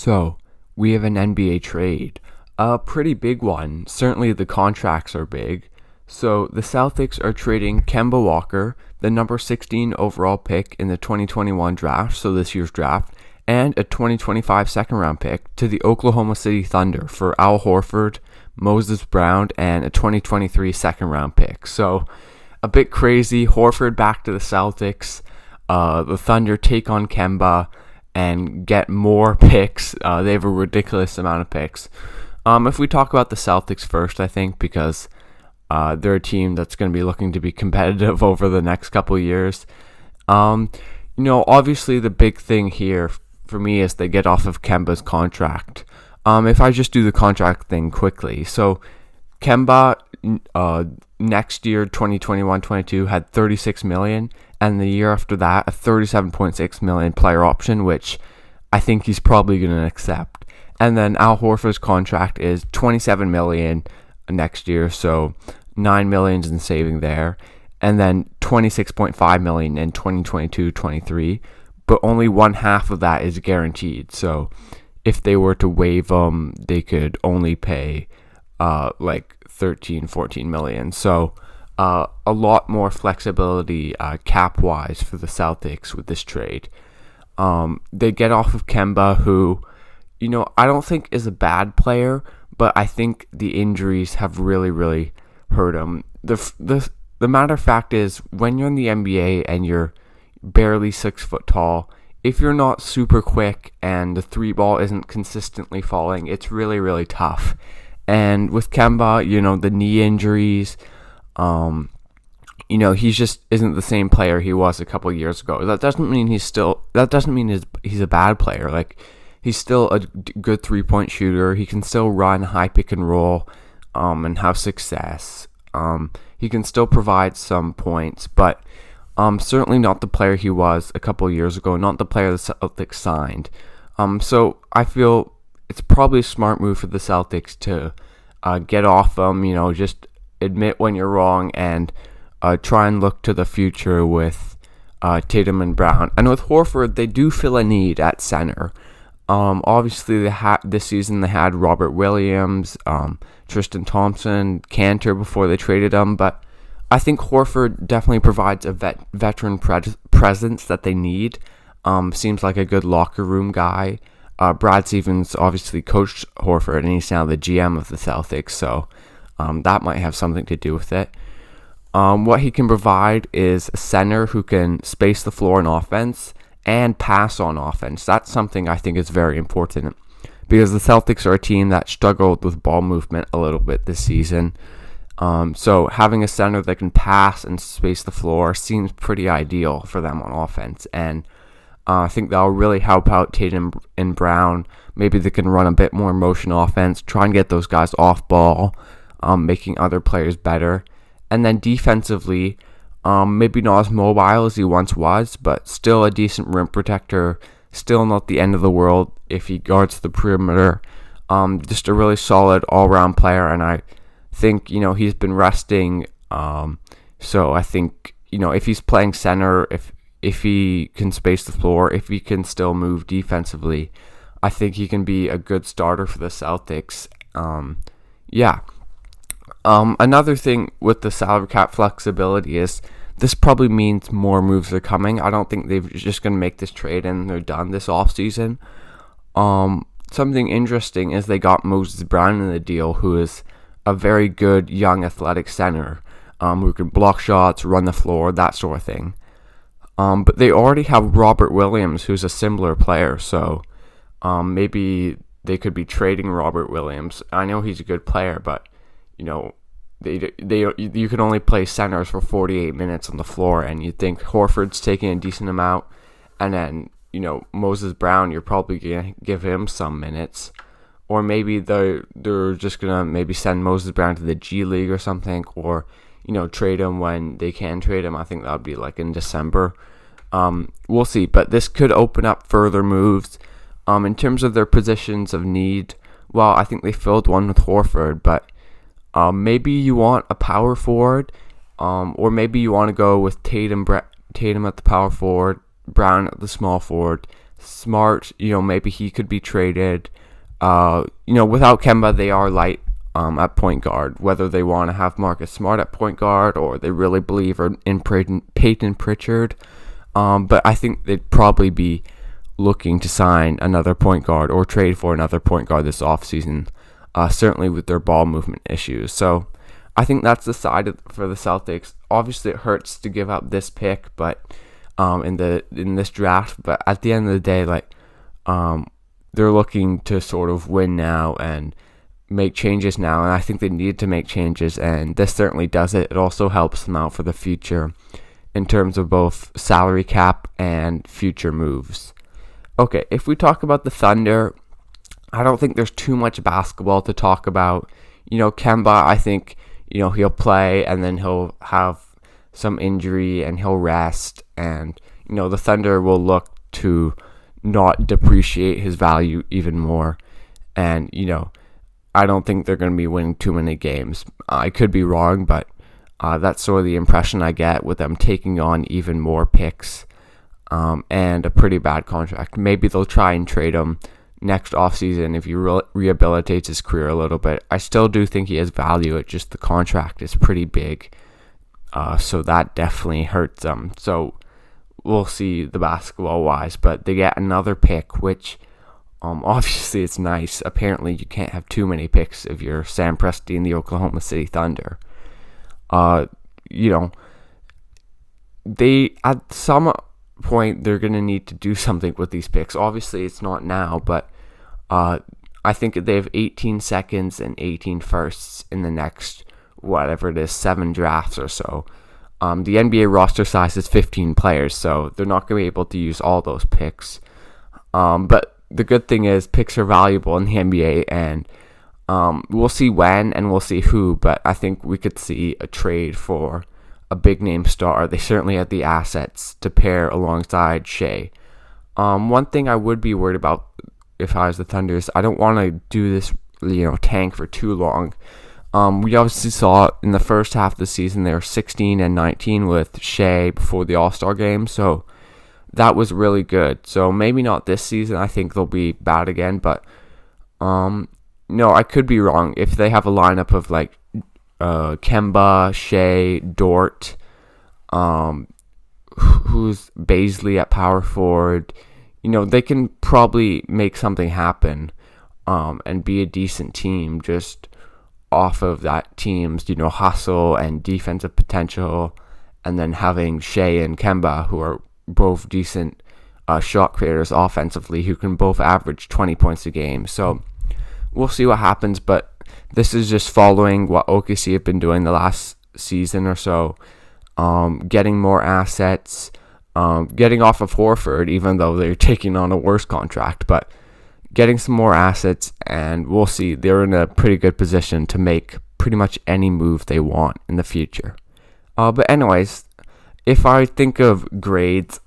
So, we have an NBA trade. A pretty big one. Certainly the contracts are big. So, the Celtics are trading Kemba Walker, the number 16 overall pick in the 2021 draft, so this year's draft, and a 2025 second round pick to the Oklahoma City Thunder for Al Horford, Moses Brown, and a 2023 second round pick. So, a bit crazy. Horford back to the Celtics. The Thunder take on Kemba and get more picks. They have a ridiculous amount of picks. If we talk about the Celtics first, I think, because they're a team that's going to be looking to be competitive over the next couple of years. Obviously the big thing here for me is they get off of Kemba's contract. If I just do the contract thing quickly. So Kemba next year, 2021-22, had $36 million, and the year after that, a $37.6 million player option, which I think he's probably going to accept. And then Al Horford's contract is $27 million next year, so $9 million in saving there, and then $26.5 million in 2022-23, but only one half of that is guaranteed. So if they were to waive them, they could only pay like 13-14 million. So a lot more flexibility cap wise for the Celtics with this trade. They get off of Kemba, who I don't think is a bad player, but I think the injuries have really hurt him. The matter of fact is, when you're in the NBA and you're barely 6 foot tall, if you're not super quick and the three ball isn't consistently falling, it's really tough. And with Kemba, the knee injuries, he just isn't the same player he was a couple years ago. That doesn't mean he's a bad player. Like, he's still a good 3-point shooter. He can still run high pick and roll, and have success. He can still provide some points, but certainly not the player he was a couple years ago. Not the player the Celtics signed. So I feel it's probably a smart move for the Celtics to get off him, just admit when you're wrong and try and look to the future with Tatum and Brown. And with Horford, they do fill a need at center. Obviously, this season they had Robert Williams, Tristan Thompson, Cantor before they traded him, but I think Horford definitely provides a veteran presence that they need. Seems like a good locker room guy. Brad Stevens obviously coached Horford, and he's now the GM of the Celtics, so that might have something to do with it. What he can provide is a center who can space the floor in offense and pass on offense. That's something I think is very important, because the Celtics are a team that struggled with ball movement a little bit this season. So having a center that can pass and space the floor seems pretty ideal for them on offense, and I think that'll really help out Tatum and Brown. Maybe they can run a bit more motion offense, try and get those guys off ball, making other players better. And then defensively, maybe not as mobile as he once was, but still a decent rim protector. Still not the end of the world if he guards the perimeter. Just a really solid all-around player, and I think he's been resting. So I think if he's playing center, if he can space the floor, if he can still move defensively, I think he can be a good starter for the Celtics. Another thing with the salary cap flexibility is this probably means more moves are coming. I don't think they're just going to make this trade and they're done this offseason. Something interesting is they got Moses Brown in the deal, who is a very good young athletic center, who can block shots, run the floor, that sort of thing. But they already have Robert Williams, who's a similar player, so maybe they could be trading Robert Williams. I know he's a good player, but you can only play centers for 48 minutes on the floor, and you'd think Horford's taking a decent amount, and then Moses Brown, you're probably gonna give him some minutes, or maybe they're just gonna maybe send Moses Brown to the G League or something, or trade him when they can trade him. I think that would be like in December. We'll see, but this could open up further moves. In terms of their positions of need, well, I think they filled one with Horford, but maybe you want a power forward, or maybe you want to go with Tatum at the power forward, Brown at the small forward, Smart, maybe he could be traded. Without Kemba, they are light at point guard. Whether they want to have Marcus Smart at point guard or they really believe in Peyton Pritchard. But I think they'd probably be looking to sign another point guard or trade for another point guard this offseason, certainly with their ball movement issues. So I think that's the side for the Celtics. Obviously, it hurts to give up this pick, but in this draft. But at the end of the day, they're looking to sort of win now and make changes now, and I think they need to make changes, and this certainly does it. It also helps them out for the future in terms of both salary cap and future moves. Okay, if we talk about the Thunder, I don't think there's too much basketball to talk about. Kemba, I think, he'll play and then he'll have some injury and he'll rest, and, the Thunder will look to not depreciate his value even more. And, I don't think they're going to be winning too many games. I could be wrong, but that's sort of the impression I get with them taking on even more picks and a pretty bad contract. Maybe they'll try and trade him next offseason if he rehabilitates his career a little bit. I still do think he has value. It's just the contract is pretty big, so that definitely hurts them. So we'll see the basketball-wise, but they get another pick, which obviously it's nice. Apparently you can't have too many picks if you're Sam Presti and the Oklahoma City Thunder. They at some point they're going to need to do something with these picks. Obviously it's not now, but I think they have 18 seconds and 18 firsts in the next, whatever it is, 7 drafts or so. The NBA roster size is 15 players, so they're not going to be able to use all those picks. But the good thing is picks are valuable in the NBA, and we'll see when and we'll see who, but I think we could see a trade for a big name star. They certainly have the assets to pair alongside Shea. One thing I would be worried about if I was the Thunder is I don't want to do this, tank for too long. We obviously saw in the first half of the season they were 16-19 with Shea before the All-Star game, so that was really good. So maybe not this season. I think they'll be bad again, but no, I could be wrong. If they have a lineup of Kemba, Shea, Dort, who's Baisley at power forward, they can probably make something happen and be a decent team just off of that team's hustle and defensive potential, and then having Shea and Kemba, who are both decent shot creators offensively, who can both average 20 points a game. So we'll see what happens, but this is just following what OKC have been doing the last season or so, getting more assets, getting off of Horford, even though they're taking on a worse contract, but getting some more assets, and we'll see. They're in a pretty good position to make pretty much any move they want in the future. But anyways, if I think of grades,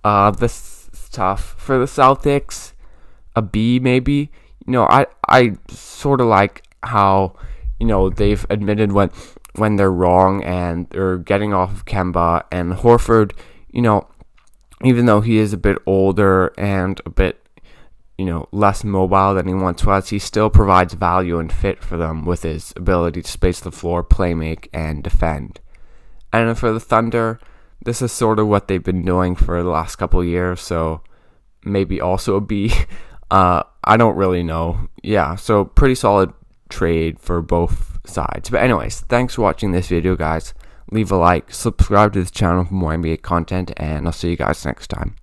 this is tough. For the Celtics, a B maybe. I sort of like how, they've admitted when they're wrong and they're getting off of Kemba and Horford, even though he is a bit older and a bit, less mobile than he once was, he still provides value and fit for them with his ability to space the floor, play make, and defend. And for the Thunder, this is sort of what they've been doing for the last couple of years, so maybe also a B. I don't really know. Yeah, so pretty solid trade for both sides. But anyways, thanks for watching this video, guys. Leave a like, subscribe to this channel for more NBA content, and I'll see you guys next time.